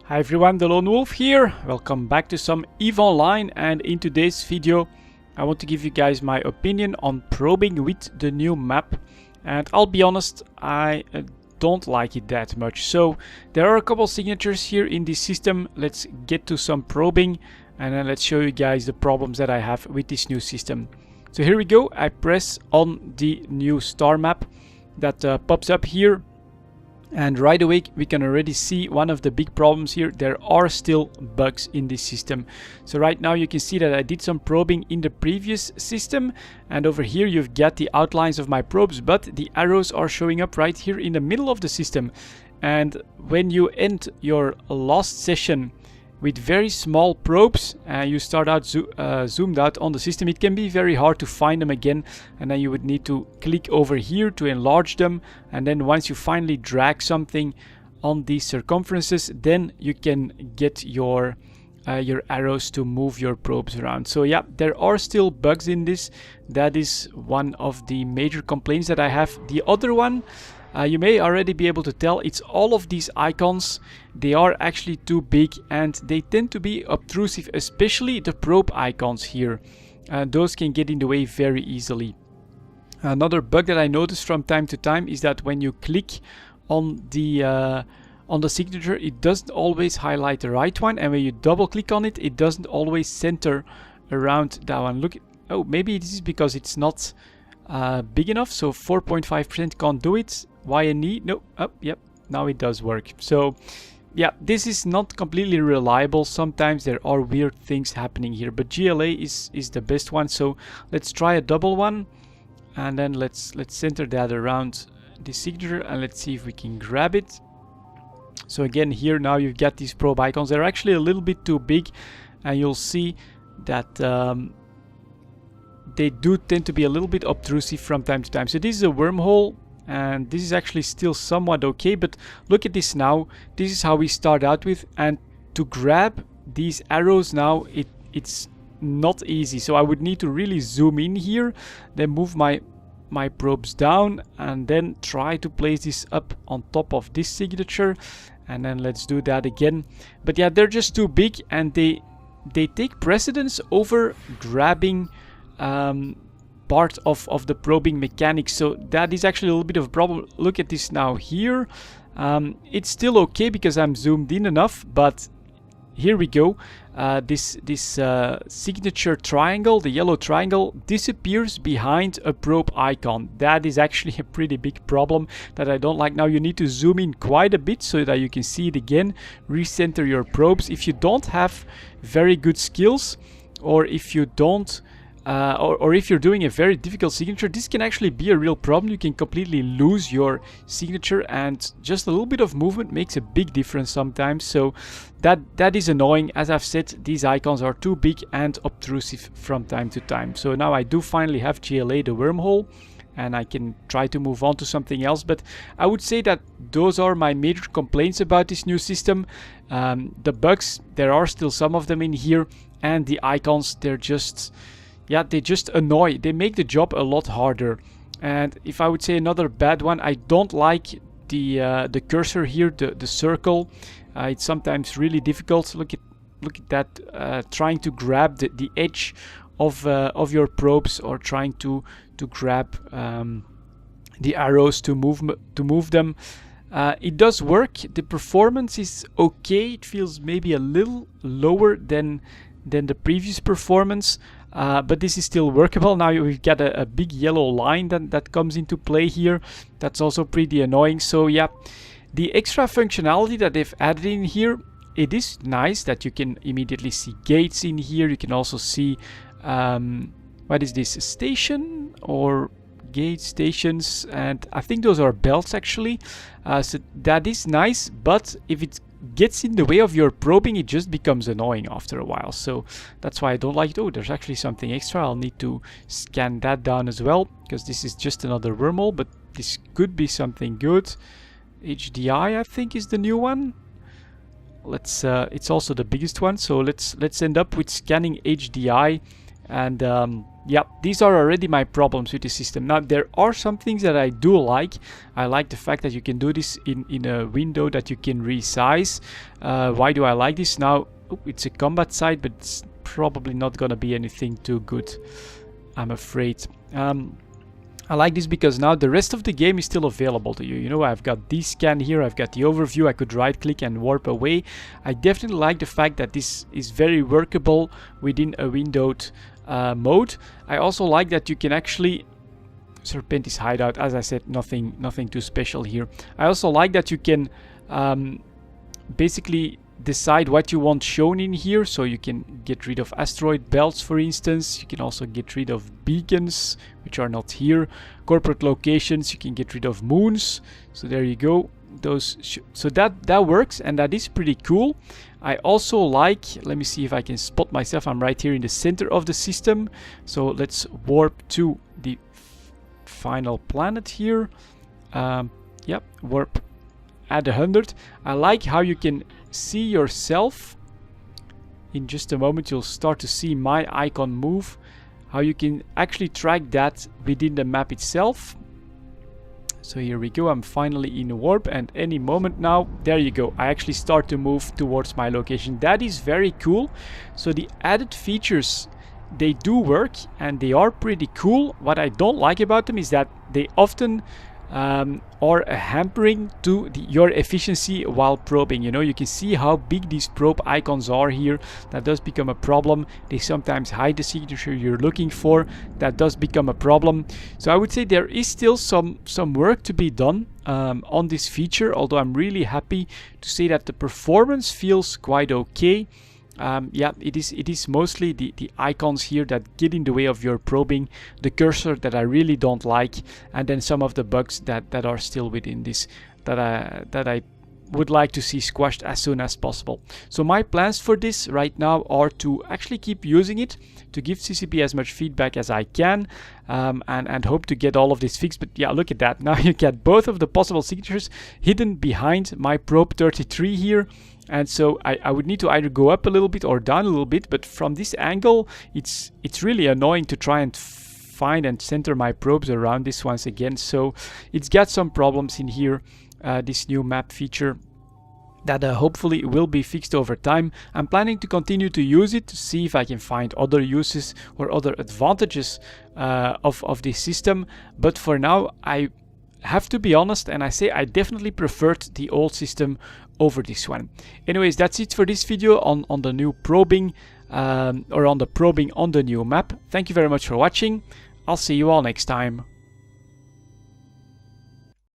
Hi everyone, delonewolf here. Welcome back to some EVE Online, and in today's video I want to give you guys my opinion on probing with the new map. And I'll be honest, I don't like it that much. So there are a couple signatures here in this system. Let's get to some probing and then let's show you guys the problems that I have with this new system. So here we go. I press on the new star map that pops up here. And right away we can already see one of the big problems here. There are still bugs in this system. So right now you can see that I did some probing in the previous system, and over here you've got the outlines of my probes, but the arrows are showing up right here in the middle of the system. And when you end your last session with very small probes and you start out zoomed out on the system, it can be very hard to find them again, and then you would need to click over here to enlarge them, and then once you finally drag something on these circumferences, then you can get your arrows to move your probes around. So yeah, there are still bugs in this. That is one of the major complaints that I have. The other one, you may already be able to tell, it's all of these icons. They are actually too big and they tend to be obtrusive, especially the probe icons here. Those can get in the way very easily. Another bug that I noticed from time to time is that when you click on the signature, it doesn't always highlight the right one, and when you double click on it, it doesn't always center around that one. Look, oh, maybe this is because it's not big enough, so 4.5% can't do it. Y&E, no, oh, yep, now it does work. So yeah, this is not completely reliable. Sometimes there are weird things happening here, but GLA is the best one. So let's try a double one, and then let's center that around the signature, and let's see if we can grab it. So again, here now you've got these probe icons. They're actually a little bit too big, and you'll see that they do tend to be a little bit obtrusive from time to time. So this is a wormhole, and this is actually still somewhat okay, but look at this now. This is how we start out with, and to grab these arrows now, it's not easy. So I would need to really zoom in here, then move my probes down, and then try to place this up on top of this signature, and then let's do that again. But yeah, they're just too big, and they take precedence over grabbing part of the probing mechanics. So that is actually a little bit of a problem. Look at this now here. It's still okay because I'm zoomed in enough, but here we go. This signature triangle, the yellow triangle, disappears behind a probe icon. That is actually a pretty big problem that I don't like. Now you need to zoom in quite a bit so that you can see it again. Recenter your probes. If you don't have very good skills, or if you don't or if you're doing a very difficult signature, this can actually be a real problem. You can completely lose your signature, and just a little bit of movement makes a big difference sometimes. So that is annoying. As I've said, these icons are too big and obtrusive from time to time. So now I do finally have GLA, the wormhole, and I can try to move on to something else. But I would say that those are my major complaints about this new system. The bugs, there are still some of them in here, and the icons, they're just... yeah, they just annoy. They make the job a lot harder. And if I would say another bad one, I don't like the cursor here, the circle. It's sometimes really difficult. Look at that, trying to grab the edge of your probes, or trying to grab the arrows to move them. It does work. The performance is okay. It feels maybe a little lower than the previous performance. But this is still workable. Now we've got a big yellow line that comes into play here. That's also pretty annoying. So yeah, the extra functionality that they've added in here, it is nice that you can immediately see gates in here. You can also see, what is this, a station or gate stations, and I think those are belts actually. So that is nice, but if it gets in the way of your probing, it just becomes annoying after a while. So that's why I don't like it. Oh, there's actually something extra. I'll need to scan that down as well, because this is just another wormhole, but this could be something good. HDI, I think, is the new one. It's also the biggest one, so let's end up with scanning HDI, and yeah, these are already my problems with the system. Now, there are some things that I do like. I like the fact that you can do this in a window that you can resize. Why do I like this? Now, it's a combat site, but it's probably not gonna be anything too good, I'm afraid. I like this because now the rest of the game is still available to you. You know, I've got the scan here, I've got the overview, I could right click and warp away. I definitely like the fact that this is very workable within a windowed mode. I also like that you can actually Serpentis hideout, as I said, nothing too special here. I also like that you can basically decide what you want shown in here, so you can get rid of asteroid belts, for instance. You can also get rid of beacons, which are not here. Corporate locations, you can get rid of moons. So there you go. So that works, and that is pretty cool. I also like, let me see if I can spot myself. I'm right here in the center of the system. So let's warp to the final planet here. Yep, warp at 100. I like how you can see yourself. In just a moment you'll start to see my icon move, how you can actually track that within the map itself. So here we go, I'm finally in warp, and any moment now, there you go, I actually start to move towards my location. That is very cool. So the added features, they do work and they are pretty cool. What I don't like about them is that they often are hampering to your efficiency while probing. You know, you can see how big these probe icons are here. That does become a problem. They sometimes hide the signature you're looking for. That does become a problem. So I would say there is still some work to be done on this feature, although I'm really happy to say that the performance feels quite okay. Yeah, it is mostly the icons here that get in the way of your probing, the cursor that I really don't like, and then some of the bugs that are still within this that I would like to see squashed as soon as possible. So my plans for this right now are to actually keep using it, to give CCP as much feedback as I can, and hope to get all of this fixed. But yeah, look at that. Now you get both of the possible signatures hidden behind my probe 33 here. And so I would need to either go up a little bit or down a little bit, but from this angle it's really annoying to try and find and center my probes around this once again. So it's got some problems in here, this new map feature, that hopefully will be fixed over time. I'm planning to continue to use it to see if I can find other uses or other advantages of this system, but for now I have to be honest and I say I definitely preferred the old system over this one. Anyways, that's it for this video on the new probing, or on the probing on the new map. Thank you very much for watching. I'll see you all next time.